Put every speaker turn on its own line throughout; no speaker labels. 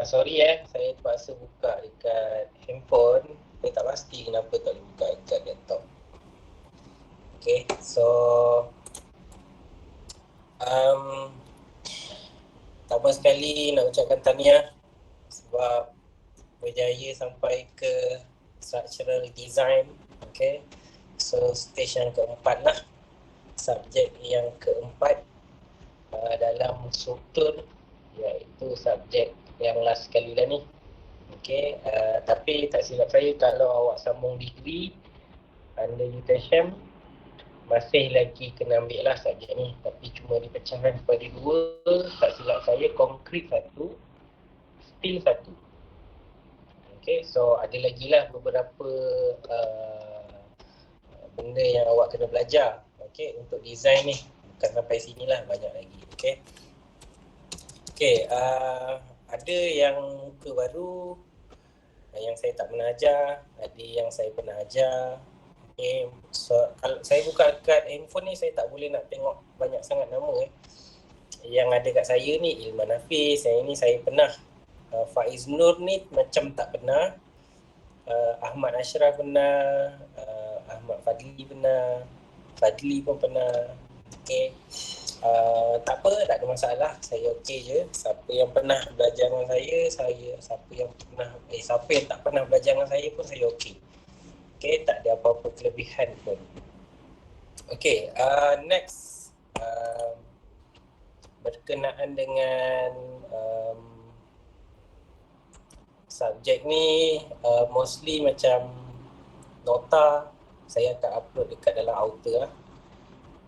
Sorry saya terpaksa buka dekat handphone. Saya tak pasti kenapa tak boleh buka dekat laptop. Okay, so pertama sekali nak ucapkan tahniah sebab berjaya sampai ke structural design. Okay, so stage yang keempat lah, subjek yang keempat dalam struktur, iaitu subjek yang last sekali dah ni. Okay, tapi tak silap saya kalau awak sambung degree under UTSM masih lagi kena ambil lah subjek ni, tapi cuma dipecahkan kepada dua. Tak silap saya konkret satu, steel satu. Okay, so ada lagi lah beberapa benda yang awak kena belajar. Okay, untuk design ni bukan sampai sini lah, banyak lagi. Okay, ada yang muka baru yang saya tak pernah ajar, ada yang saya pernah ajar. Okay, so kalau saya buka kat handphone ni, saya tak boleh nak tengok banyak sangat nama. Yang ada kat saya ni Ilman Hafiz, yang ini saya pernah. Faiz Nur ni macam tak pernah. Ahmad Ashraf pernah, Ahmad Fadli pernah, Fadli pun pernah. Okay, tak apa, tak ada masalah, saya okey je. Siapa yang pernah belajar dengan saya, siapa yang tak pernah belajar dengan saya pun saya okey. Okay, tak ada apa-apa kelebihan pun. Okay, next, berkenaan dengan subjek ni, mostly macam nota saya akan upload dekat dalam Outer lah.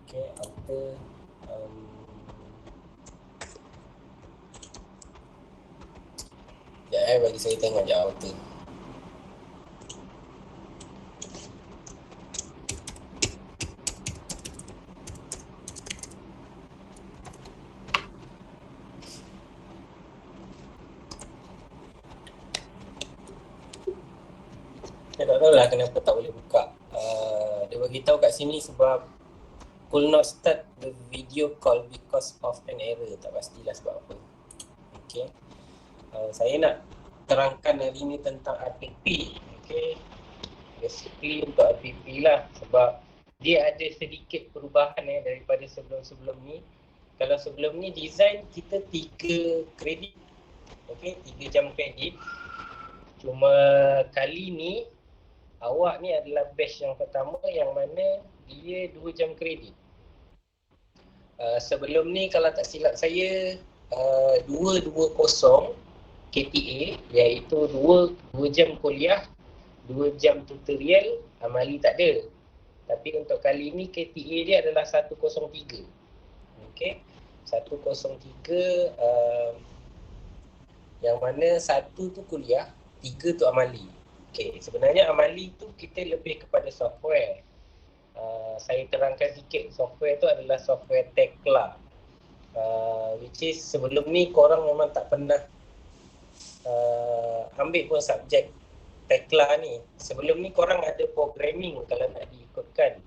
Okay, Outer. Sekejap bagi saya tengok je Outer. Saya tak tahulah kenapa tak boleh buka. Dia beritahu kat sini sebab could not start the video call because of an error. Tak pastilah sebab apa. Okay, saya nak terangkan hari ni tentang RPP. Okay, basically untuk RPP lah, sebab dia ada sedikit perubahan daripada sebelum-sebelum ni. Kalau sebelum ni design kita 3 kredit, okay, 3 jam kredit. Cuma kali ni awak ni adalah batch yang pertama yang mana dia 2 jam kredit. Sebelum ni kalau tak silap saya 220 KTA, iaitu 2 jam kuliah, 2 jam tutorial, amali tak ada. Tapi untuk kali ni KTA dia adalah 103. Okay, 103 yang mana 1 tu kuliah, 3 tu amali. Okay, sebenarnya amali tu kita lebih kepada software. Saya terangkan sikit, software tu adalah software Tekla, which is sebelum ni korang memang tak pernah ambil pun subjek Tekla ni. Sebelum ni korang ada programming kalau nak diikutkan,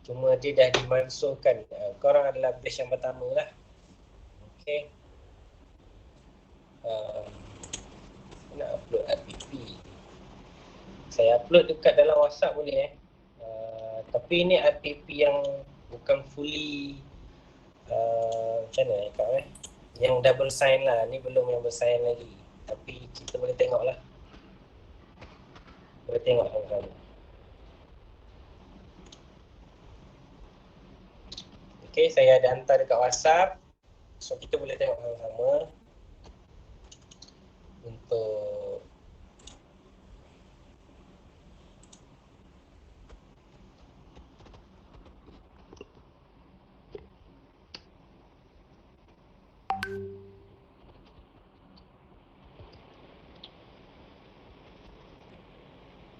cuma dia dah dimansuhkan. Korang adalah batch yang pertama lah. Okay, nak upload RPP, saya upload dekat dalam WhatsApp boleh tapi ni RPP yang bukan fully macam mana cakap yang double sign lah. Ni belum yang bersign lagi, tapi kita boleh tengok lah, boleh tengok sama-sama. Okay, saya ada hantar dekat WhatsApp, so kita boleh tengok sama-sama. Untuk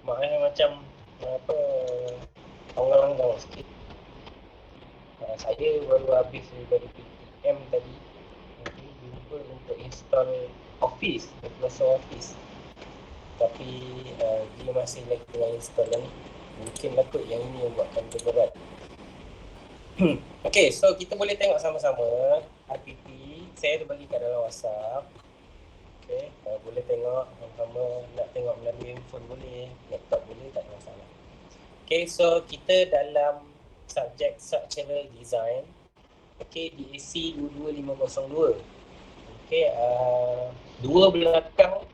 maknanya macam apa, langgang-langgang sikit. Saya baru habis dari PTM tadi, jumpa untuk install Office, Microsoft Office, tapi dia masih lagi tengah install ni. Mungkin lah kot yang ini yang buatkan dia berat. Okay, so kita boleh tengok sama-sama RPP. Saya ada bagi kat dalam WhatsApp. Okay, boleh tengok sama-sama, nak tengok melalui handphone boleh, laptop boleh, tak ada masalah. Okay, so kita dalam subjek structural design, okay, DAC 22502. Okay, dua belakang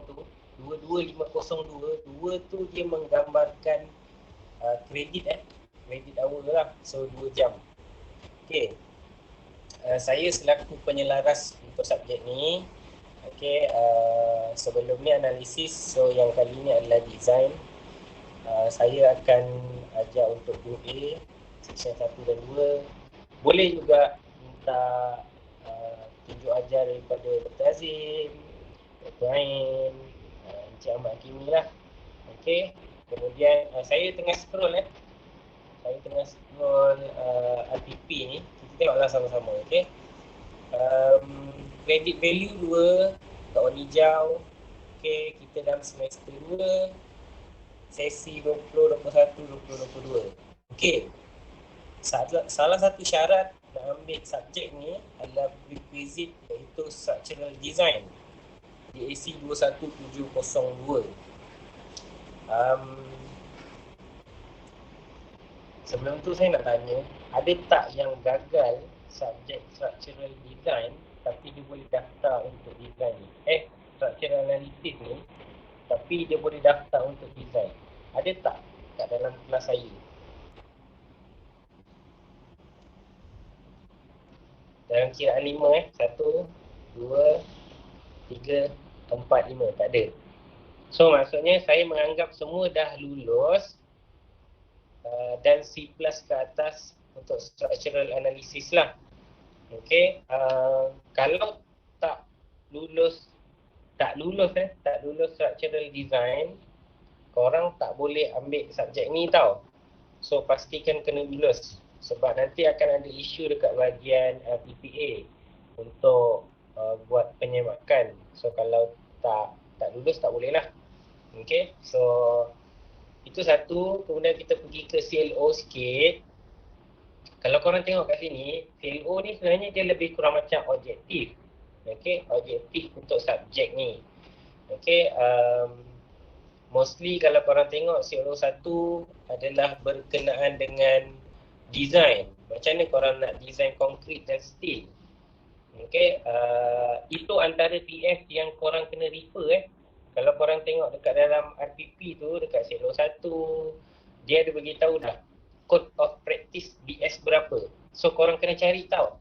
tu, 22502, dua tu dia menggambarkan kredit hour lah, so 2 jam. Okay, saya selaku penyelaras untuk subjek ni, okay, sebelum ni analisis, so yang kali ni adalah design. Saya akan ajar untuk group A, section 1 dan 2. Boleh juga minta tunjuk ajar daripada Dr. Azim, Dr. Ain, Encik Ahmad Hakimi lah. Okay, kemudian saya tengah scroll Saya tengah scroll RPP ni. Kita tengoklah sama-sama, okay. Credit value 2 kat warna hijau. Okay, kita dalam semester 2, sesi 20, 21, 20, 22. Okay, salah satu syarat nak ambil subjek ni adalah prerequisite, iaitu structural design, DAC 21702. Sebelum tu saya nak tanya, ada tak yang gagal subjek structural design tapi dia boleh daftar untuk design ni? Structural analysis ni tapi dia boleh daftar untuk design. Ada tak kat dalam kelas saya? Dalam kiraan 5 1, 2, 3, 4, 5. Tak ada. So maksudnya saya menganggap semua dah lulus dan C+ ke atas untuk structural analysis lah. Okay, kalau tak lulus structural design, korang tak boleh ambil subjek ni tau. So pastikan kena lulus, sebab nanti akan ada isu dekat bahagian PPA untuk buat penyemakan. So kalau tak lulus tak boleh lah. Okay, so itu satu. Kemudian kita pergi ke CLO sikit. Kalau korang tengok kat sini, CLO ni sebenarnya dia lebih kurang macam objektif. Okay, objektif untuk subjek ni. Okay, mostly kalau korang tengok CLO 1 adalah berkenaan dengan design. Macam mana korang nak design konkret dan steel. Okay, itu antara PF yang korang kena refer. Kalau korang tengok dekat dalam RPP tu, dekat CLO 1, dia ada beritahu dah code of practice BS berapa. So korang kena cari tahu.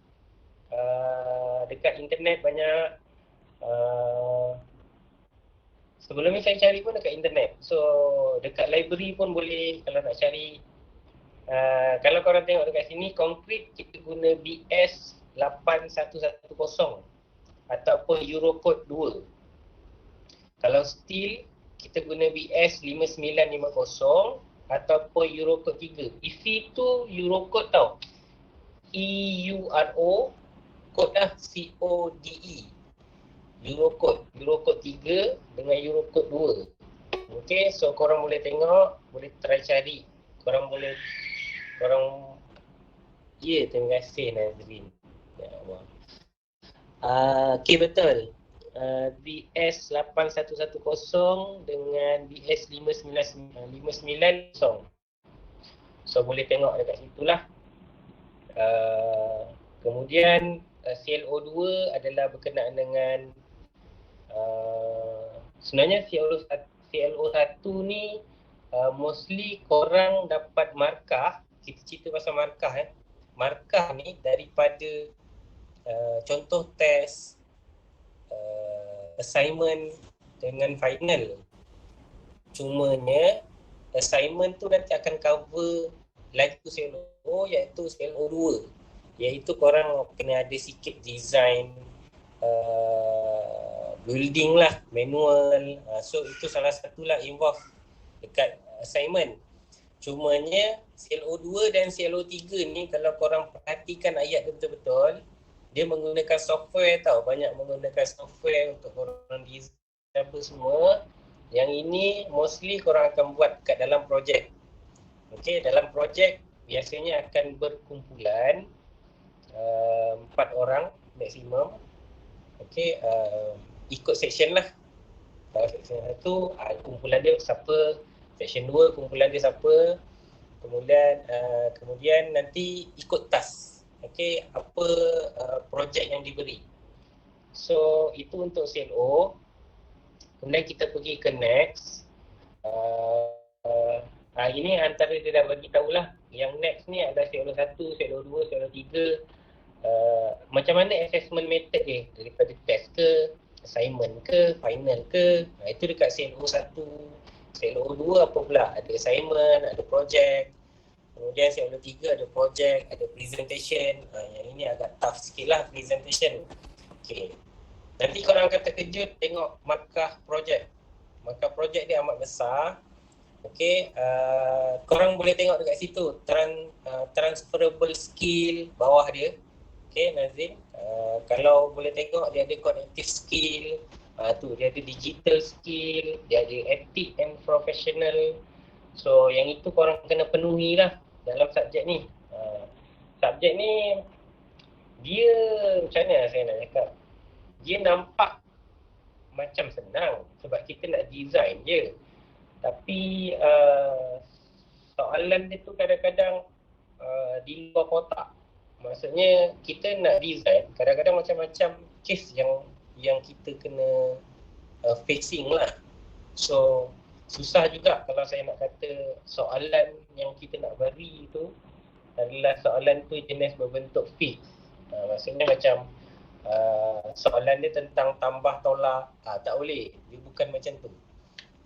Dekat internet banyak. Sebelum ni saya cari pun dekat internet. So dekat library pun boleh kalau nak cari. Kalau korang tengok dekat sini, konkret kita guna BS 8110 ataupun Eurocode 2. Kalau steel kita guna BS 5950 ataupun Eurocode 3. IFI tu Eurocode tau. EURO code lah, CODE. Eurocode 3 dengan Eurocode 2. Okay, so korang boleh tengok, boleh try cari. Terima kasih Nazrin. Ya Allah. Okay, betul. BS 8110 dengan BS 5950. So boleh tengok dekat situlah. Kemudian CLO 2 adalah berkenaan dengan sebenarnya CLO 1 ni mostly korang dapat markah. Kita cerita pasal markah. Markah ni daripada contoh test, assignment dengan final. Cumanya assignment tu nanti akan cover lagi CLO, iaitu CLO 2, iaitu korang kena ada sikit design building lah, manual. So itu salah satulah involve dekat assignment. Cumanya CLO 2 dan CLO 3 ni kalau korang perhatikan ayat betul-betul, dia menggunakan software tau, banyak menggunakan software untuk korang design apa semua. Yang ini mostly korang akan buat kat dalam projek. Okay, dalam projek biasanya akan berkumpulan 4 orang maksimum. Okay, ikut section lah. Kalau section 1 kumpulan dia siapa, section 2 kumpulan dia siapa, kemudian nanti ikut task. Okey, apa projek yang diberi. So itu untuk CLO. Kemudian kita pergi ke next. Ini antara dia dah bagi tahulah. Yang next ni ada CLO 1, CLO 2, CLO 3. Macam mana assessment method dia, daripada test ke, assignment ke, final ke. Itu dekat CLO 1. CLO 2 apa pula? Ada assignment, ada projek. Kemudian CLO 3 ada projek, ada presentation. Yang ini agak tough sikit lah presentation. Okay. Nanti korang akan terkejut tengok markah projek. Markah projek dia amat besar. Okay, korang boleh tengok dekat situ transferable skill bawah dia. Okay, Nazim, kalau boleh tengok dia ada cognitive skill, tu dia ada digital skill, dia ada ethic and professional. So yang itu korang kena penuhi lah dalam subjek ni. Subjek ni dia macam mana saya nak cakap, dia nampak macam senang sebab kita nak design je. Tapi soalan dia tu kadang-kadang di luar kotak. Maksudnya kita nak design, kadang-kadang macam-macam case yang kita kena facing lah. So susah juga kalau saya nak kata soalan yang kita nak beri tu adalah soalan tu jenis berbentuk fix. Maksudnya macam soalan dia tentang tambah tolak, tak boleh, dia bukan macam tu.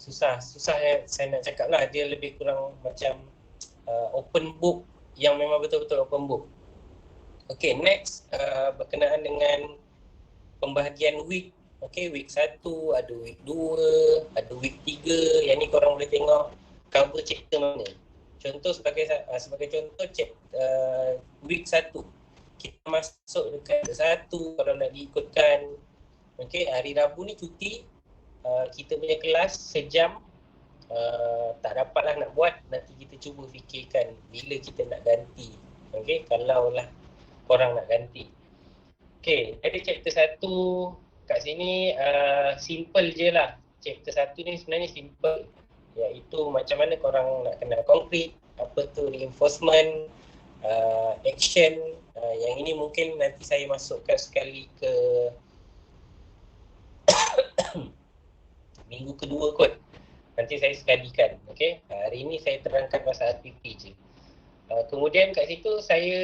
Susah saya nak cakap lah, dia lebih kurang macam open book, yang memang betul-betul open book. Okay, next berkenaan dengan pembahagian week. Okay, week 1, ada week 2, ada week 3. Yang ni korang boleh tengok cover chapter mana. Contoh sebagai contoh week 1. Kita masuk dekat 1 kalau nak diikutkan. Okay, hari Rabu ni cuti. Kita punya kelas sejam. Tak dapatlah nak buat, nanti kita cuba fikirkan bila kita nak ganti. Okay, kalau lah korang nak ganti. Okay, ada chapter 1 kat sini simple je lah. Chapter 1 ni sebenarnya simple, iaitu macam mana korang nak kenal konkret, apa tu reinforcement, action. Yang ini mungkin nanti saya masukkan sekali ke minggu kedua kot. Nanti saya sekalikan. Okay, hari ini saya terangkan pasal aktiviti je. Kemudian kat situ saya,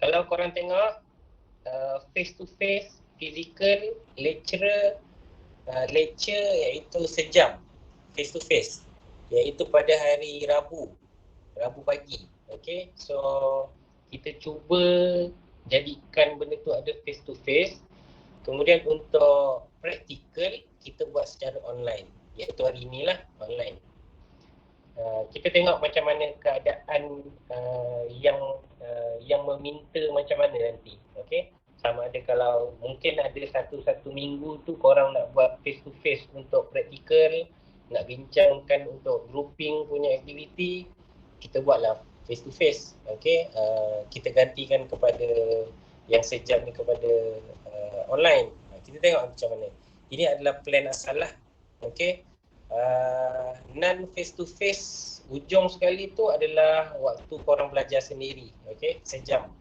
kalau korang tengok, face to face, physical, lecture iaitu sejam face to face, iaitu pada hari Rabu pagi. Okay, so kita cuba jadikan benda tu ada face to face. Kemudian untuk praktikal kita buat secara online, iaitu hari inilah online. Kita tengok macam mana keadaan yang meminta macam mana nanti. Okay, sama ada kalau mungkin ada satu minggu tu korang nak buat face to face untuk praktikal, nak bincangkan untuk grouping punya aktiviti, kita buatlah face to face. Okay, kita gantikan kepada yang sejam ni kepada online. Kita tengok macam mana. Ini adalah plan asal lah. Okay, non face to face ujung sekali tu adalah waktu korang belajar sendiri. Okay, sejam.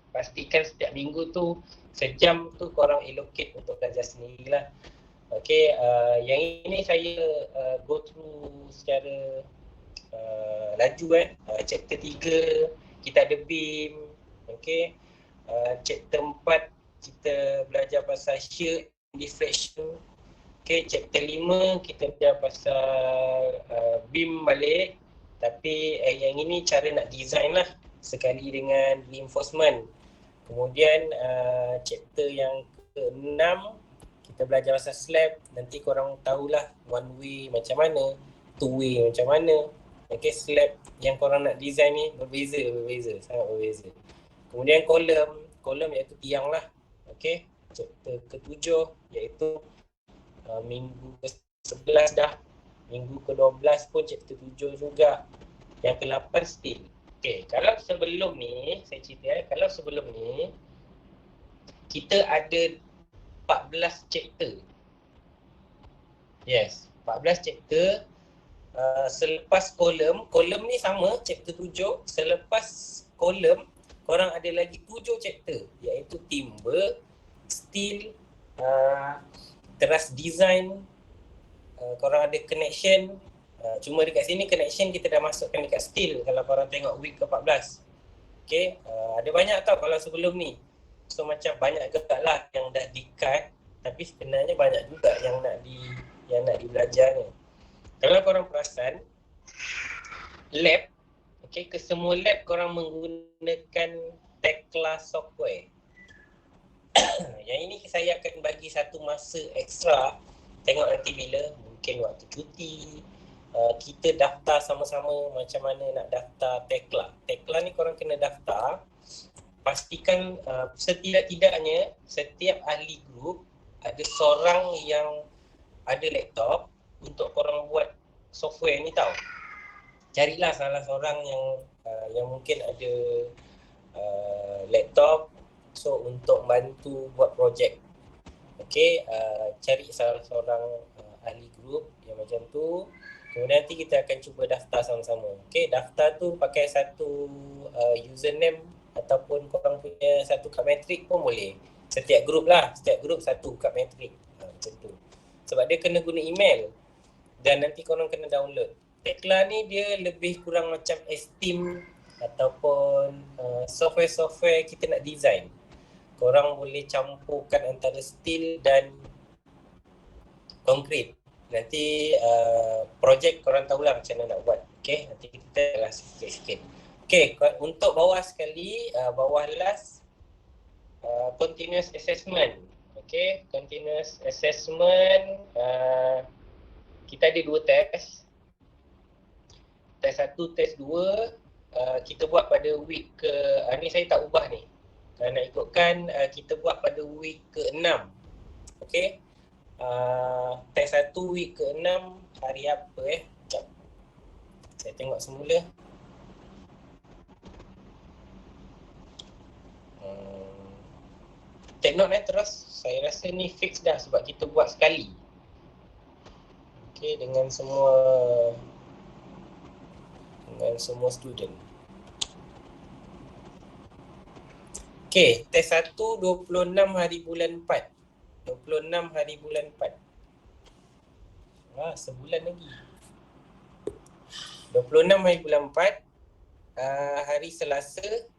Pastikan setiap minggu tu sejam tu korang allocate untuk belajar sendirilah. Okay, yang ini saya go through secara laju kan. Chapter 3 kita ada BIM. Okay, chapter 4 kita belajar pasal shear diffraction. Okay, chapter 5 kita belajar pasal BIM balik. Tapi yang ini cara nak design lah sekali dengan reinforcement. Kemudian chapter yang ke-6 kita belajar pasal slab. Nanti korang tahulah one way macam mana, two way macam mana. Okay, slab yang korang nak design ni berbeza, sangat berbeza. Kemudian kolom iaitu tiang lah. Okay, chapter ke-7 iaitu minggu ke-11 dah. Minggu ke-12 pun chapter 7 juga. Yang ke-8 still. Okay, kalau sebelum ni, saya cerita kalau sebelum ni kita ada 14 chapter. Yes, 14 chapter. Selepas kolom ni sama chapter 7. Selepas kolom, korang ada lagi 7 chapter, iaitu timber, steel, teras design, korang ada connection. Cuma dekat sini connection kita dah masukkan dekat steel kalau korang tengok week ke-14. Okay, ada banyak tau kalau sebelum ni. So macam banyak juga lah yang dah di-cut, tapi sebenarnya banyak juga yang nak dibelajar ni. Kalau korang perasan, lab, okay, kesemua lab korang menggunakan Tekla software. Yang ini saya akan bagi satu masa ekstra, tengok nanti bila, mungkin waktu cuti, kita daftar sama-sama macam mana nak daftar Tekla. Tekla ni korang kena daftar, pastikan setidak-tidaknya setiap ahli grup ada seorang yang ada laptop untuk korang buat software ni tau. Carilah salah seorang yang mungkin ada laptop, so untuk bantu buat projek. Okay, cari salah seorang ahli grup yang macam tu. Kemudian nanti kita akan cuba daftar sama-sama. Okay, daftar tu pakai satu username ataupun korang punya satu kad metrik pun boleh. Setiap grup lah, setiap grup satu kad metrik. Macam tu. Sebab dia kena guna email dan nanti korang kena download. Tekla ni dia lebih kurang macam Esteem ataupun software-software kita nak design. Korang boleh campurkan antara steel dan konkrit. Nanti projek korang tahulah macam mana nak buat. Okay, nanti kita lah sikit-sikit. Okay, untuk bawah sekali, bawah last, continuous assessment. Okay, continuous assessment, kita ada 2 test. Test 1, test 2, kita buat pada week ke, ni saya tak ubah ni. Kalau nak ikutkan, kita buat pada week ke-6. Okay, test 1 week ke-6, hari apa Sekejap. Saya tengok semula. Take note terus, saya rasa ni fix dah sebab kita buat sekali. Okay, dengan semua student. Okay, test 1 26 hari bulan 4. 26 hari bulan 4. Sebulan lagi. 26 hari bulan 4, hari Selasa,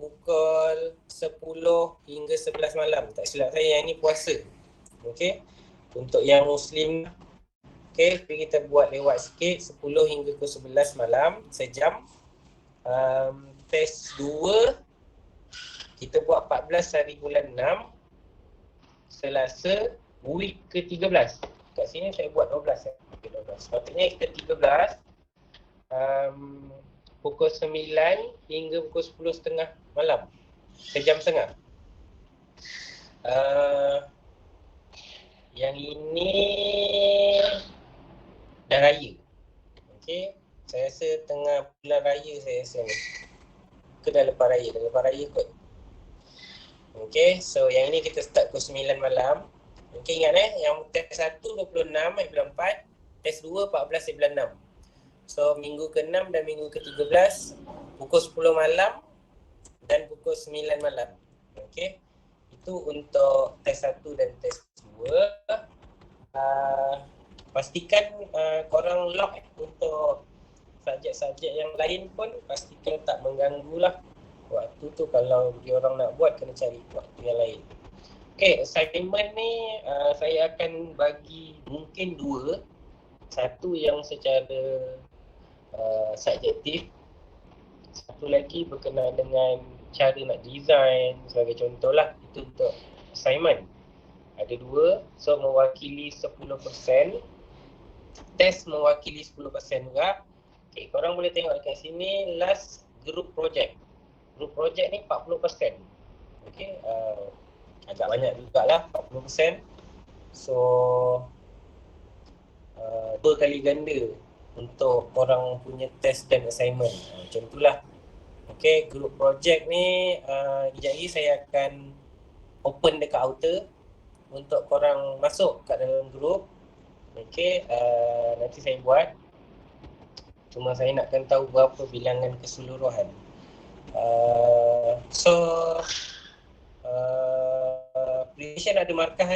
pukul 10 hingga 11 malam. Tak silap saya yang ni puasa. Okey. Untuk yang Muslim, okey, kita buat lewat sikit, 10 hingga ke 11 malam, sejam. Test 2, kita buat 14 hari bulan 6, Selasa, week ke-13. Kat sini saya buat 12. Okay, 12. Sepatutnya kita 13. Pukul 9 hingga pukul 10.30 malam. Sejam setengah. Yang ini dah raya. Okey, saya rasa tengah bulan raya saya rasa ni. Ke dah lepas raya? Dah lepas raya kot. Okey, so yang ini kita start pukul 9 malam. Okey, ingat yang test 1 26 hari bulan 4, test 2 14 hari bulan 6. So minggu ke-6 dan minggu ke-13 pukul 10 malam dan pukul 9 malam. Okey. Itu untuk test 1 dan test 2. Pastikan korang lock untuk subjek-subjek yang lain pun pastikan tak mengganggu lah. Waktu tu kalau dia orang nak buat kena cari waktu yang lain. Okey, assignment ni saya akan bagi mungkin 2. Satu yang secara subjektif, satu lagi berkenaan dengan cara nak design sebagai contoh lah. Itu untuk assignment. Ada 2, so mewakili 10%, test mewakili 10% juga. Okay, korang boleh tengok dekat sini last group project. Group project ni 40%. Okay, agak banyak jugalah 40%. So 2 kali ganda untuk korang punya test dan assignment. Macam itulah. Okay, group project ni kejap lagi saya akan open dekat outer. untuk korang masuk kat dalam grup. Okay, nanti saya buat. Cuma saya nakkan tahu berapa bilangan keseluruhan. So, presentation ada markah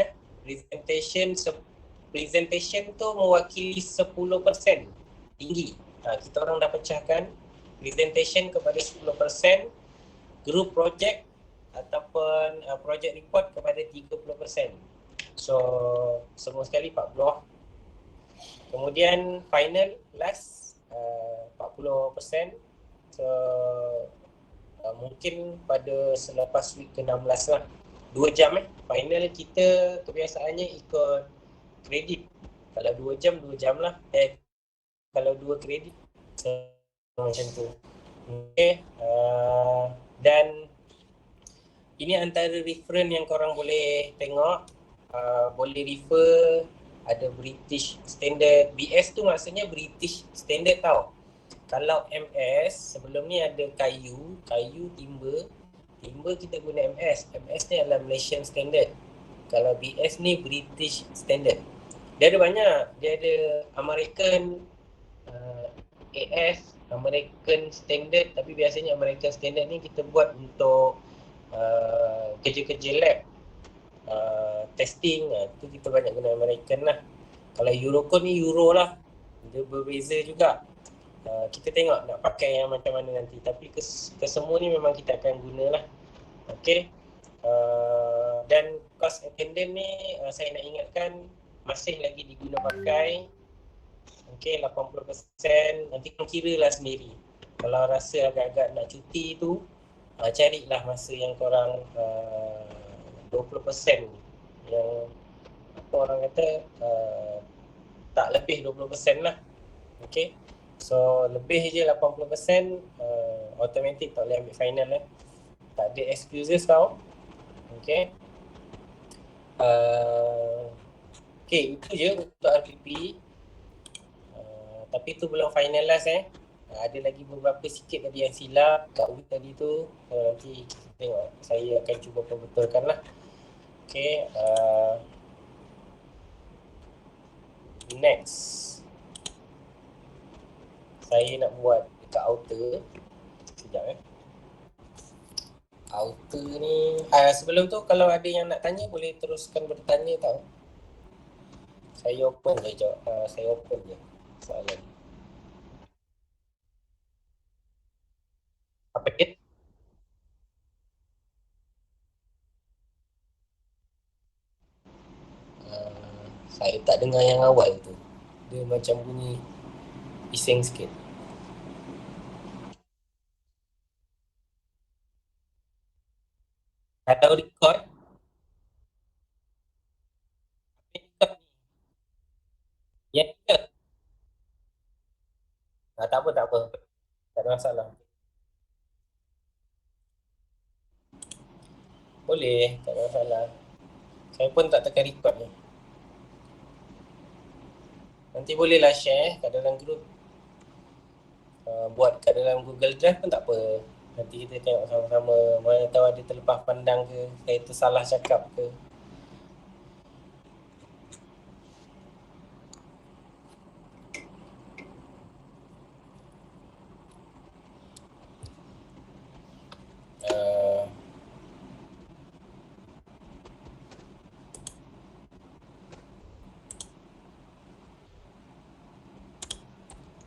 Presentation tu mewakili 10% tinggi. Kita orang dah pecahkan presentation kepada 10%, group project ataupun project report kepada 30%. So, semua sekali 40. Kemudian final last 40%. So, mungkin pada selepas week ke-16 lah. 2 jam final kita kebiasaannya ikut kredit. Kalau 2 jam, 2 jam lah. Kalau 2 kredit macam tu. Okay. Dan ini antara reference yang korang boleh tengok. Boleh refer, ada British Standard. BS tu maksudnya British Standard tau. Kalau MS, sebelum ni ada kayu, timber kita guna MS. MS ni adalah Malaysian Standard. Kalau BS ni British Standard. Dia ada banyak. Dia ada American AS, American Standard. Tapi biasanya American Standard ni kita buat untuk kerja-kerja lab, testing. Tu kita banyak guna American lah. Kalau Eurocode ni Euro lah. Dia berbeza juga. Kita tengok nak pakai yang macam mana nanti. Tapi kesemua ni memang kita akan guna lah. Okay. Dan cost attendant ni saya nak ingatkan masih lagi diguna pakai. Okay, 80%. Nanti korang kira lah sendiri. Kalau rasa agak-agak nak cuti tu, carilah masa yang korang 20% yang apa orang kata tak lebih 20% lah. Okay. So lebih je 80%, automatic tak boleh ambil final lah. Tak ada excuses tau. Okay. Okay, itu je untuk RPP. Tapi tu belum finalize ada lagi beberapa sikit tadi yang silap kat week tadi tu. Nanti kita tengok. Saya akan cuba perbetulkan lah. Okay. Next. Saya nak buat dekat outer. Sekejap outer ni. Sebelum tu kalau ada yang nak tanya boleh teruskan bertanya tau. Saya open je jawab. Saya open je soalan. Apa dia? Saya tak dengar yang awal tu. Dia macam bunyi bising sikit. Kalau record ya ke? Tak apa. Tak ada masalah. Boleh, tak ada masalah. Saya pun tak tekan record ni. Nanti bolehlah share kat dalam group. Buat kat dalam Google Drive pun tak apa. Nanti kita tengok sama-sama. Mana tahu ada terlepas pandang ke, saya tersalah cakap ke.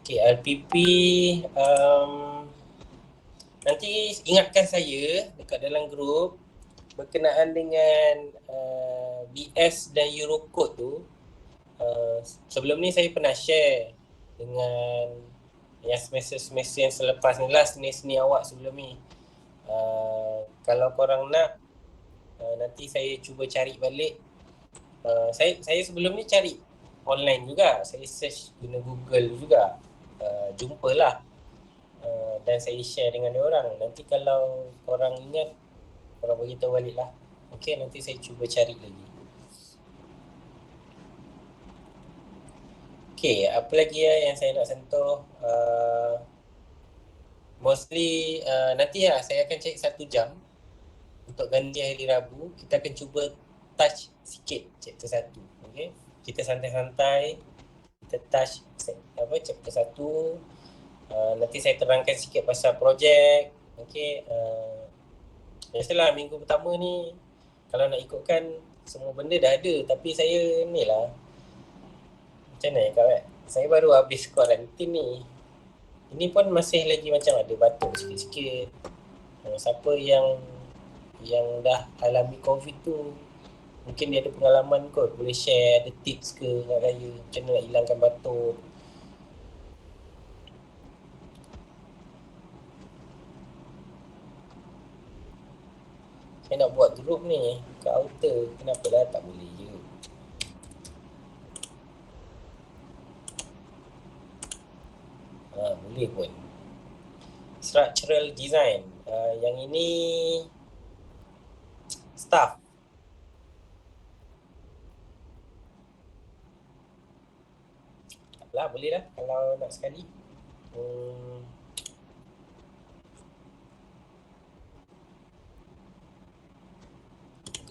Okay, LPP nanti ingatkan saya dekat dalam grup berkenaan dengan BS dan Eurocode tu. Sebelum ni saya pernah share dengan yang semester yang selepas ni lah, seni awak sebelum ni. Kalau korang nak, nanti saya cuba cari balik. Saya sebelum ni cari online juga, saya search guna Google juga. Jumpalah dan saya share dengan diorang. Nanti kalau korang ingat, korang beritahu balik lah. Okay, nanti saya cuba cari lagi. Okay, apa lagi yang saya nak sentuh? Mostly nanti saya akan cari 1 jam untuk ganti hari Rabu. Kita akan cuba touch sikit chapter 1. Okay, kita santai-santai, kita touch chapter 1. Nanti saya terangkan sikit pasal projek. Okay, biasalah minggu pertama ni kalau nak ikutkan semua benda dah ada, tapi saya ni lah, macam mana ya kawan, saya baru habis kuarantin ni. Ini pun masih lagi macam ada batuk sikit-sikit. Siapa yang dah alami COVID tu, mungkin dia ada pengalaman kot, boleh share, ada tips ke kat saya macam mana nak hilangkan batuk. Saya nak buat group ni kat Outer, kenapa lah tak boleh je. Boleh pun. Structural design. Yang ini staff. Lah boleh lah kalau nak sekali.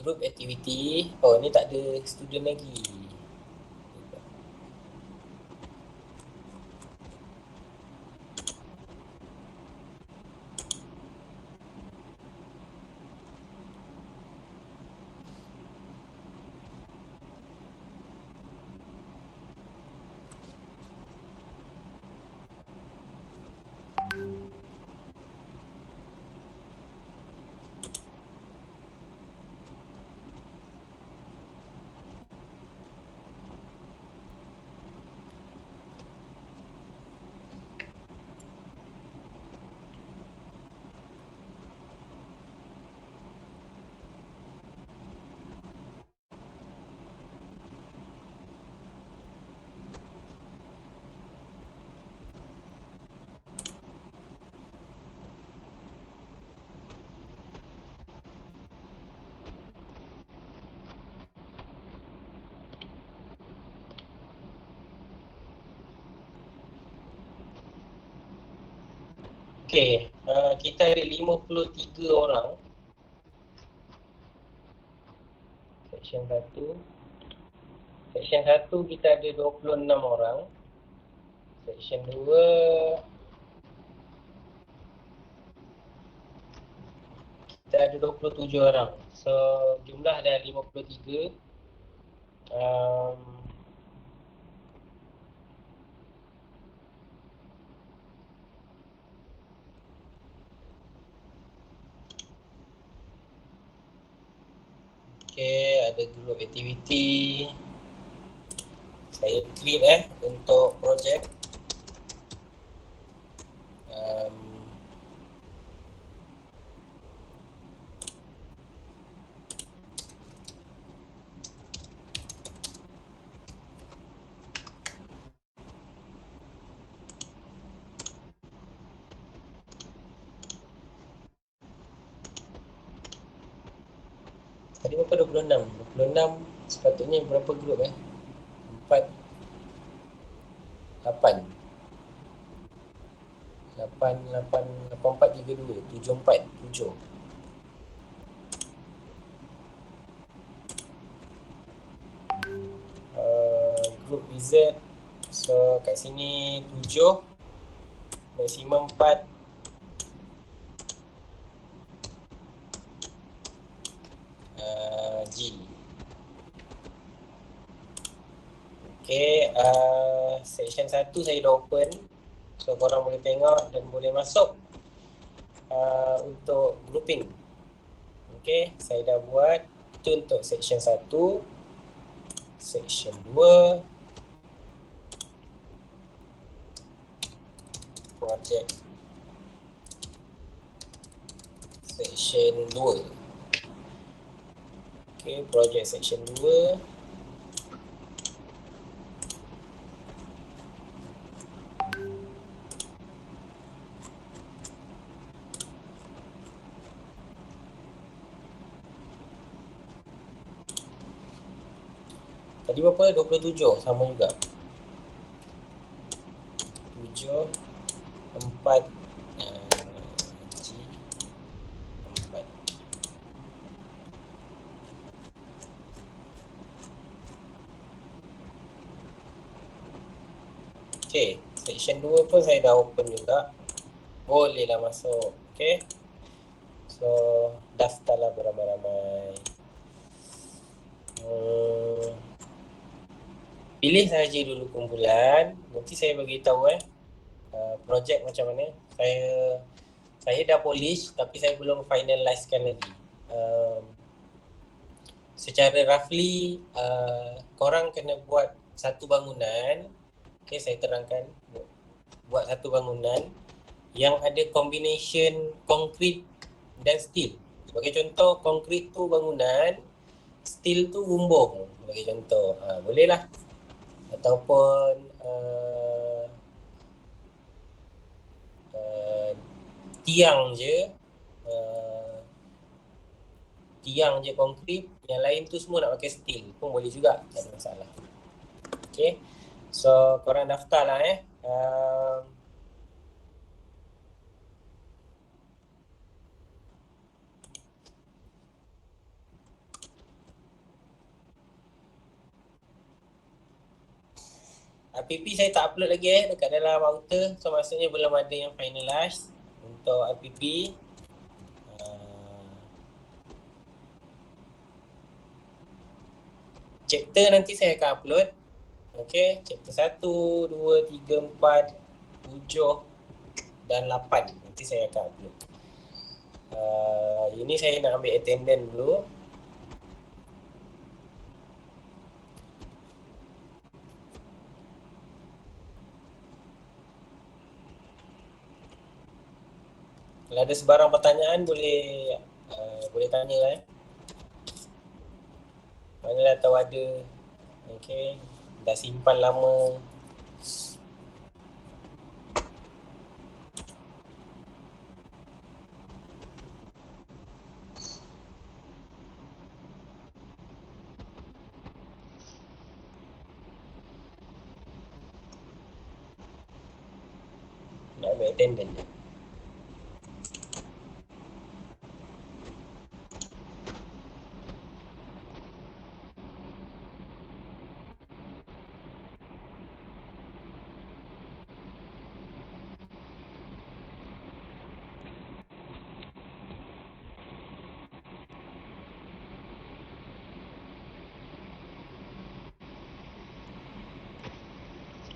Group activity. Oh, ni tak ada student lagi. Okay, kita ada 53 orang. Section 1. Section 1 kita ada 26 orang. Section 2 kita ada 27 orang. So jumlah dah 53. Okay, ada group activity. Saya create untuk projek. Tadi berapa 26? 26 sepatutnya berapa grup 4 8 4 3 2 7 4 7. Grup wizard. So kat sini 7, maksimum 4. G. Okay, section 1 saya dah open. So korang boleh tengok dan boleh masuk untuk grouping. Okay, saya dah buat. Itu untuk section 1. Section 2 project. Section 2. Okay, project section 2. Tadi berapa? 27, sama juga. 7, 4, G, 4. Okay, section 2 pun saya dah open juga. Bolehlah masuk. Okay. So, daftarlah beramai-ramai. Pilih saja dulu kumpulan. Nanti saya bagi tahu projek macam mana. Saya dah polish tapi saya belum finalizekan lagi. Secara roughly korang kena buat satu bangunan. Okay, saya terangkan. Buat satu bangunan yang ada combination konkrit dan steel. Sebagai contoh, konkrit tu bangunan, steel tu bumbung. Sebagai contoh, bolehlah. Ataupun tiang je konkrit, yang lain tu semua nak pakai steel pun boleh juga, tak ada masalah. Okay, so korang daftar lah RPP saya tak upload lagi dekat dalam router, so maksudnya belum ada yang finalize untuk RPP. Chapter nanti saya akan upload. Okay, chapter 1, 2, 3, 4, 7 dan 8 nanti saya akan upload. Ini saya nak ambil attendance dulu. Kalau ada sebarang pertanyaan boleh tanya lah. Manalah tahu ada. Okay, dah simpan lama. Nak ambil attendance je.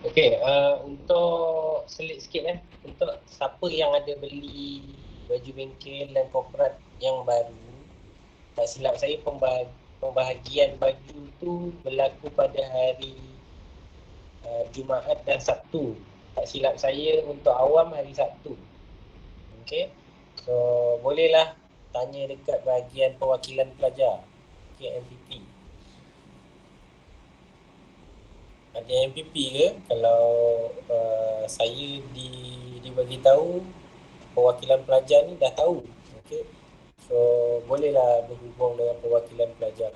Okay, untuk selit sikit untuk siapa yang ada beli baju bengkel dan korporat yang baru, tak silap saya pembahagian baju tu berlaku pada hari Jumaat dan Sabtu. Tak silap saya untuk awam hari Sabtu. Okay, so bolehlah tanya dekat bahagian perwakilan pelajar, okay, MPP. Ada MPP ke? Kalau saya dibagi tahu perwakilan pelajar ni dah tahu. Okay. So bolehlah berhubung dengan perwakilan pelajar.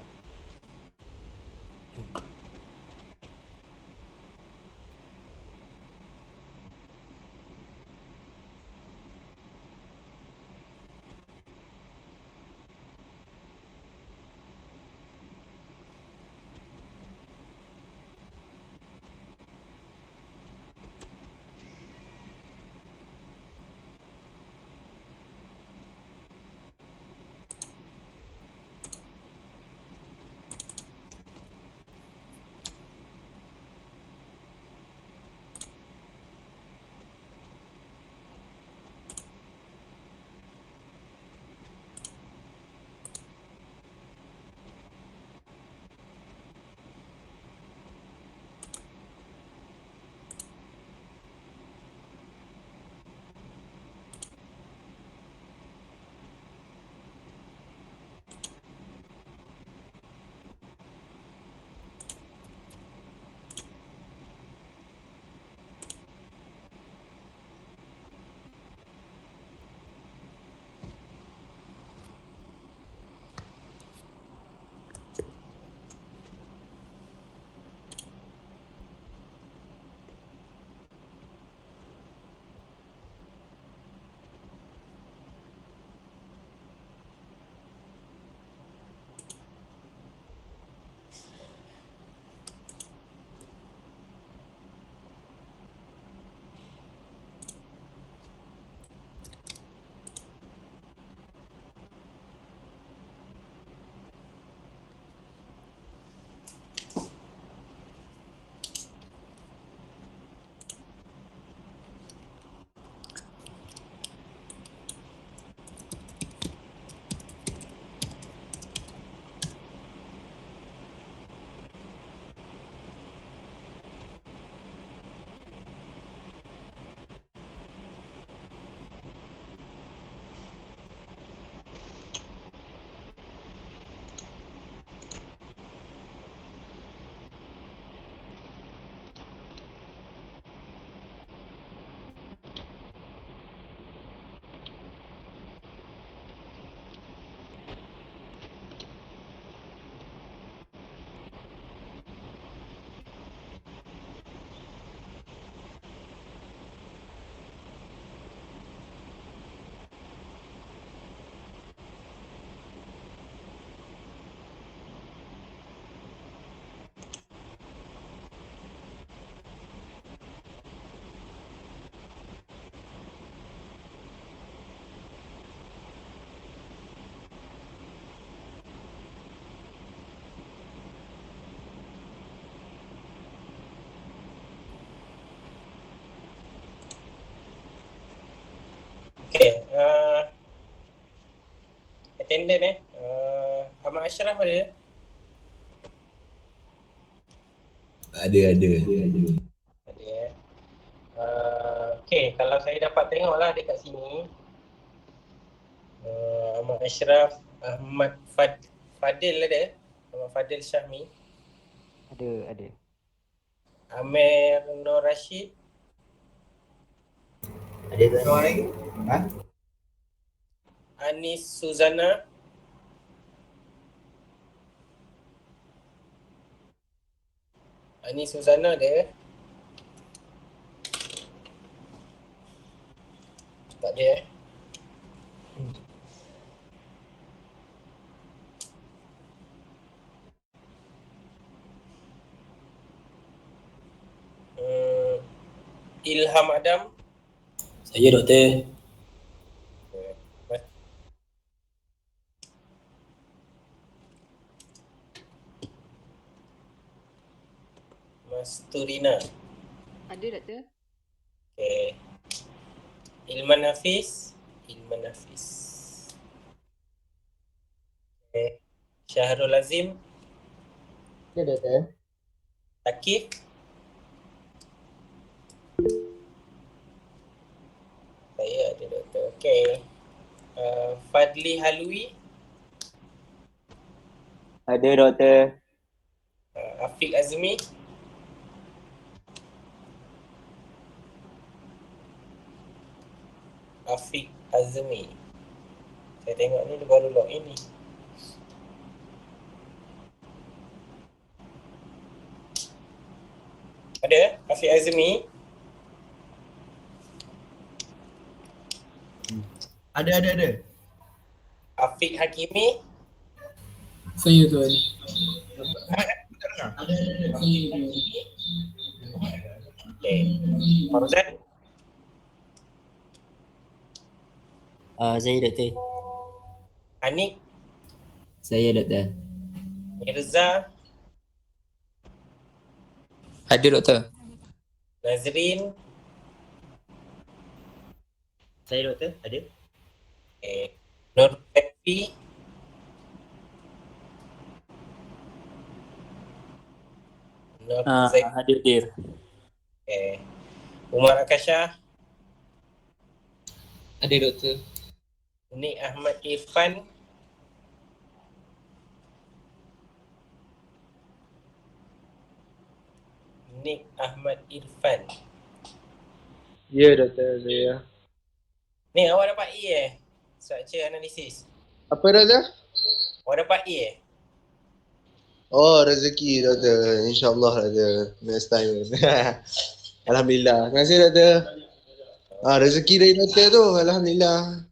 attendant Ahmad Ashraf ada?
Ada.
Ada okay, kalau saya dapat tengok lah dekat sini Ahmad Ashraf, Ahmad Fadil ada? Ahmad Fadil Syahmi.
Ada.
Amir Nur Rashid.
Ada tu orang lagi? Ha?
Anis Suzana. Anis Suzana ada? Tak ada Ilham Adam.
Saya doktor. Masturina.
Ada doktor.
Okay. Ilman Hafiz. Okay. Syahrul Azim.
Ada doktor.
Takif. Saya ada doktor. Okay. Fadli Halwi.
Ada doktor.
Afiq Azmi. Saya tengok ni dia baru login ni. Ada Afiq Azmi.
Ada.
Afiq Hakimi.
Saya tuan.
Okay. Fauzan.
Saya doktor.
Anik.
Saya doktor.
Mirza.
Ada doktor.
Nazrin.
Saya doktor, ada.
Okay. Nur Pepi. Nur Zaid.
Hadir.
Okay. Umar Akasha.
Ada doktor.
Nik Ahmad Irfan.
Ya doktor, saya.
Ni awak dapat A structure analysis.
Apa doktor?
Awak dapat A
Oh, rezeki doktor. InsyaAllah doktor. Next time. Alhamdulillah. Terima kasih doktor. Rezeki dari doktor tu. Alhamdulillah.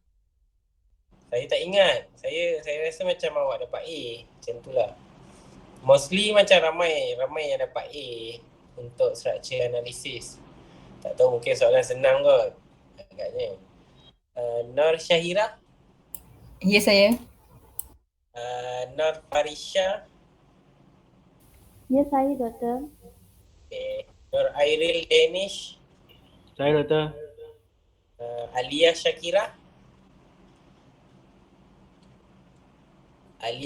Saya tak ingat. Saya rasa macam awak dapat A. Macam tu lah. Mostly macam ramai yang dapat A untuk structure analysis. Tak tahu, mungkin soalan senang kot agaknya. Nur Syahira.
Ya, saya.
Nur Farisha.
Ya, saya doktor.
Okay. Nur Airil Danish.
Saya doktor.
Alia Shakira. Ada.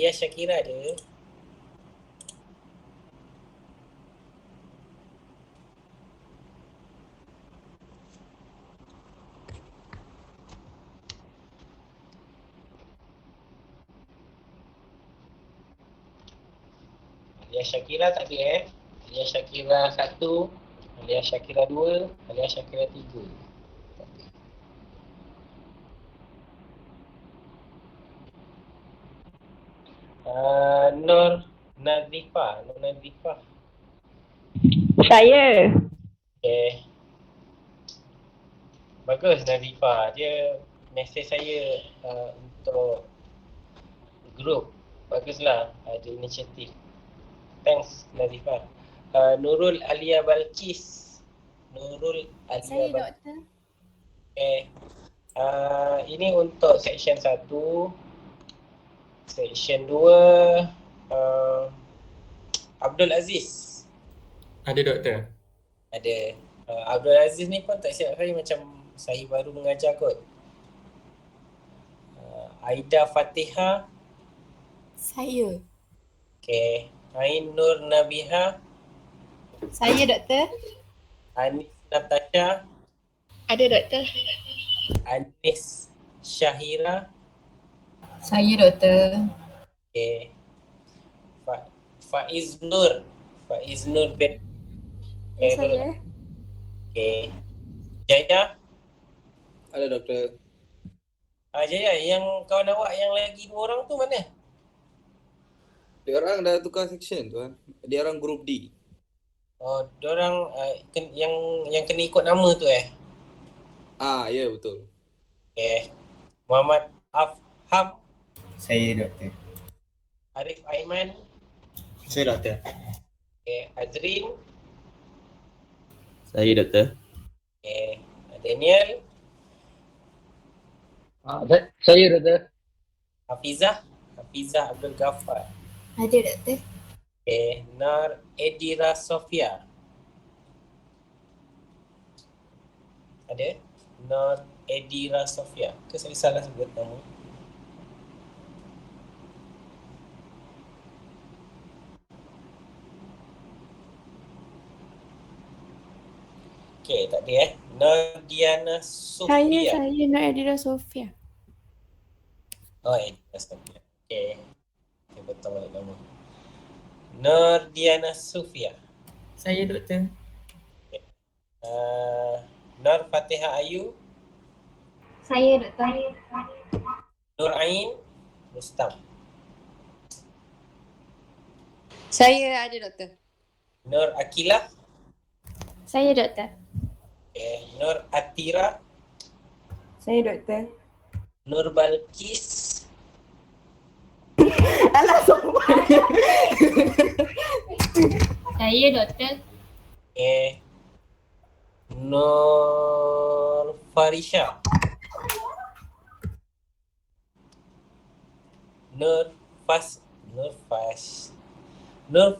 Alia Shakira tak ada Alia Shakira 1, Alia Shakira 2, Alia Shakira 3. Nur Nazifah.
Saya.
Okay. Bagus Nazifah. Dia message saya untuk group. Baguslah ada inisiatif. Thanks Nazifah. Nurul Alia Balkis.
Saya doktor.
Okay. Ini untuk section 1. Section 2 Abdul Aziz.
Ada doktor.
Ada. Abdul Aziz ni pun tak silap saya macam saya baru mengajar kot. Aida Fatihah.
Saya.
Okay. Ain Nur Nabiha.
Saya doktor.
Anis Natasha.
Ada doktor.
Anis Syahira.
Saya doktor.
Okay. Faiz Nur. Faiz Nur bin Khairul. Okay. Jaya.
Ada doktor.
Jaya, yang kawan awak yang lagi 2 orang tu mana?
Dia orang dah tukar section tuan. Dia orang group D.
Oh, diorang yang kena ikut nama tu
Ya betul.
Okay. Muhammad Afham.
Saya doktor.
Arif Aiman.
Saya doktor.
Okay. Azrin.
Saya doktor.
Okay. Daniel.
Saya doktor.
Hafizah. Hafizah Abdul Ghaffar.
Ada doktor.
Okay. Nar Edira Sofia. Ada? Nar Edira Sofia. Ke saya salah sebut nama? Okay, tak ada Nardiana Sofia.
Saya Nur Adira Sofia.
Oh, Edira Sofia. Okay. Okay, betul balik nama. Nardiana Sofia.
Saya doktor.
Nur Fatihah Ayu.
Saya doktor.
Nur Ain Rustam.
Saya ada doktor.
Nur Akilah.
Saya doktor.
Okay. Nur Atira.
Saya doktor.
Nur Balkis.
Saya doktor.
Okay. Nur Farisha. Nur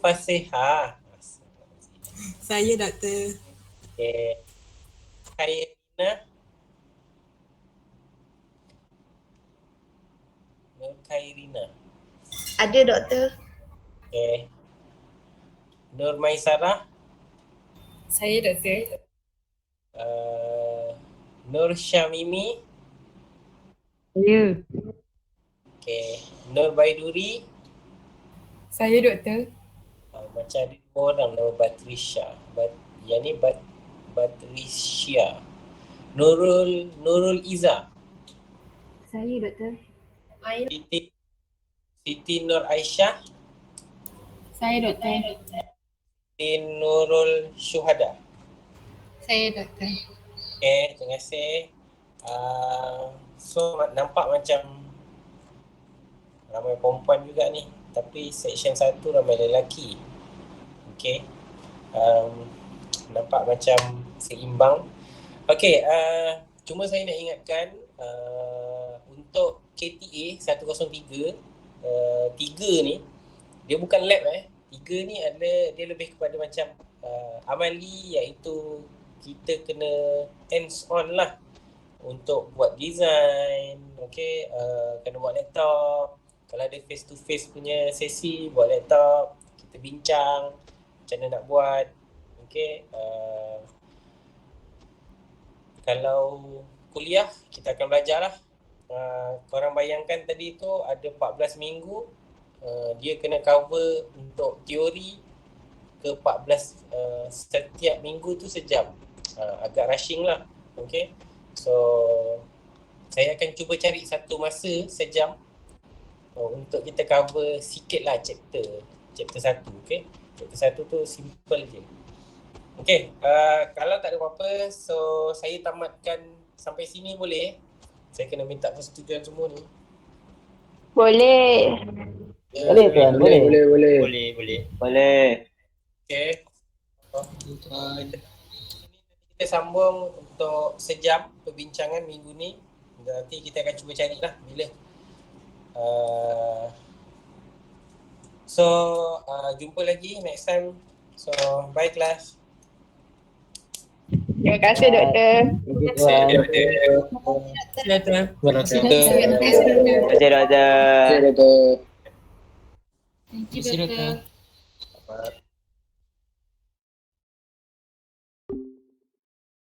Fasiha.
Saya doktor.
Okay. Khairina. Nur Khairina.
Ada doktor.
Okay. Nur Maisarah.
Saya doktor.
Nur Syamimi.
Saya.
Okay. Nur Baiduri.
Saya doktor.
Macam ada 2 orang nama Batrisha. Yang ni Batrisha. Nurul Iza.
Saya doktor.
Siti Nur Aisyah.
Saya doktor.
Siti Nurul Syuhada.
Saya doktor.
Okay, terima kasih. So nampak macam ramai perempuan juga ni. Tapi section 1 ramai lelaki. Okay. Nampak macam seimbang. Okay, cuma saya nak ingatkan untuk KTA 103 3 ni dia bukan lab 3 ni dia lebih kepada macam amali, iaitu kita kena hands on lah untuk buat design. Okay, kena buat laptop. Kalau ada face to face punya sesi, buat laptop, kita bincang macam mana nak buat. Okay, kalau kuliah kita akan belajar lah. Korang bayangkan tadi tu ada 14 minggu, dia kena cover untuk teori ke 14 setiap minggu tu sejam. Agak rushing lah. Okay, so saya akan cuba cari satu masa sejam untuk kita cover sikit lah chapter 1. Okay, chapter 1 tu simple je. Okay, kalau tak ada apa-apa, so saya tamatkan sampai sini boleh? Saya kena minta persetujuan semua ni.
Boleh.
Boleh tuan, boleh.
Boleh.
Okay. Kita sambung untuk sejam perbincangan minggu ni. Nanti kita akan cuba carilah bila. Jumpa lagi next time. So, bye class.
Terima kasih doktor.
Thank you Tuan.
Saya doktor.
Terima kasih doktor.
Thank you doktor.
Selamat.